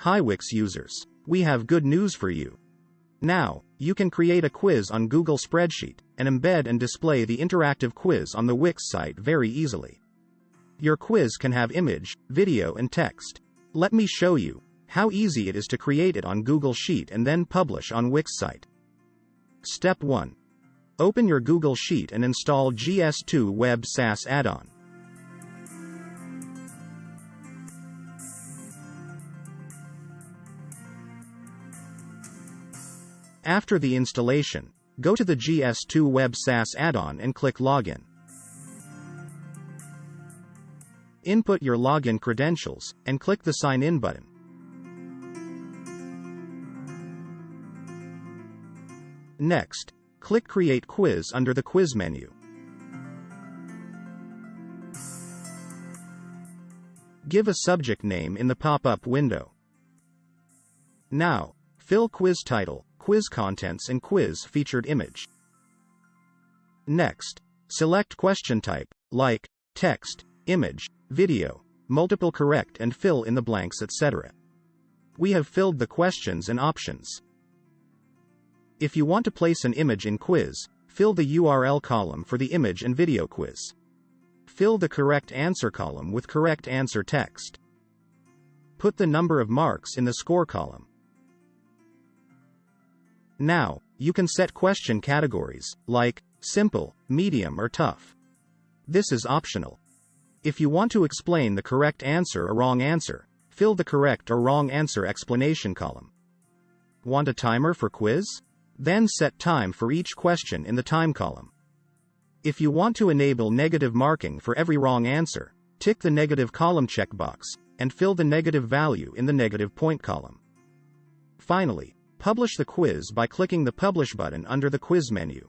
Hi Wix users. We have good news for you. Now, you can create a quiz on Google Spreadsheet, and embed and display the interactive quiz on the Wix site very easily. Your quiz can have image, video and text. Let me show you how easy it is to create it on Google Sheet and then publish on Wix site. Step 1. Open your Google Sheet and install GS2 Web SAS add-on. After the installation, go to the GS2 Web SAS add-on and click Login. Input your login credentials, and click the Sign In button. Next, click Create Quiz under the Quiz menu. Give a subject name in the pop-up window. Now, fill quiz title, quiz contents and quiz featured image. Next, select question type, like text, image, video, multiple correct and fill in the blanks etc. We have filled the questions and options. If you want to place an image in quiz, fill the URL column for the image and video quiz. Fill the correct answer column with correct answer text. Put the number of marks in the score column. Now, you can set question categories, like simple, medium or tough. This is optional. If you want to explain the correct answer or wrong answer, fill the correct or wrong answer explanation column. Want a timer for quiz? Then set time for each question in the time column. If you want to enable negative marking for every wrong answer, tick the negative column checkbox, and fill the negative value in the negative point column. Finally, publish the quiz by clicking the Publish button under the Quiz menu.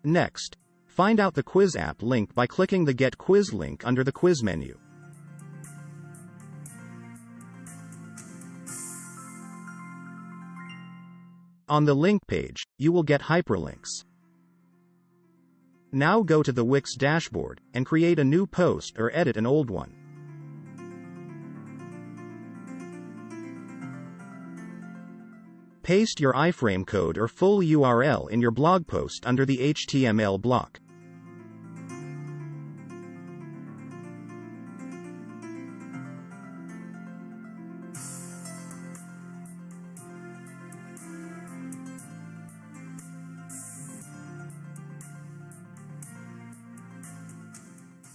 Next, find out the quiz app link by clicking the Get Quiz link under the Quiz menu. On the link page, you will get hyperlinks. Now go to the Wix dashboard, and create a new post or edit an old one. Paste your iframe code or full URL in your blog post under the HTML block.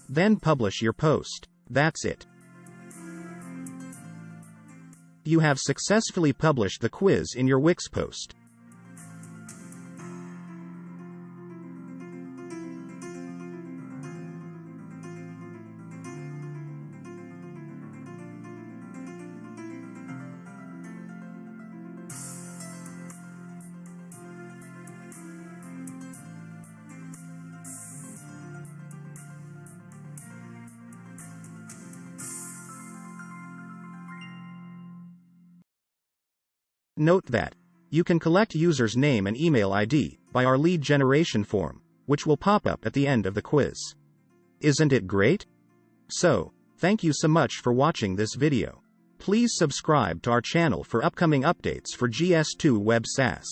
Then publish your post. That's it. You have successfully published the quiz in your Wix post. Note that you can collect users' name and email ID by our lead generation form, which will pop up at the end of the quiz. Isn't it great? So, thank you so much for watching this video. Please subscribe to our channel for upcoming updates for GS2 Web SAS.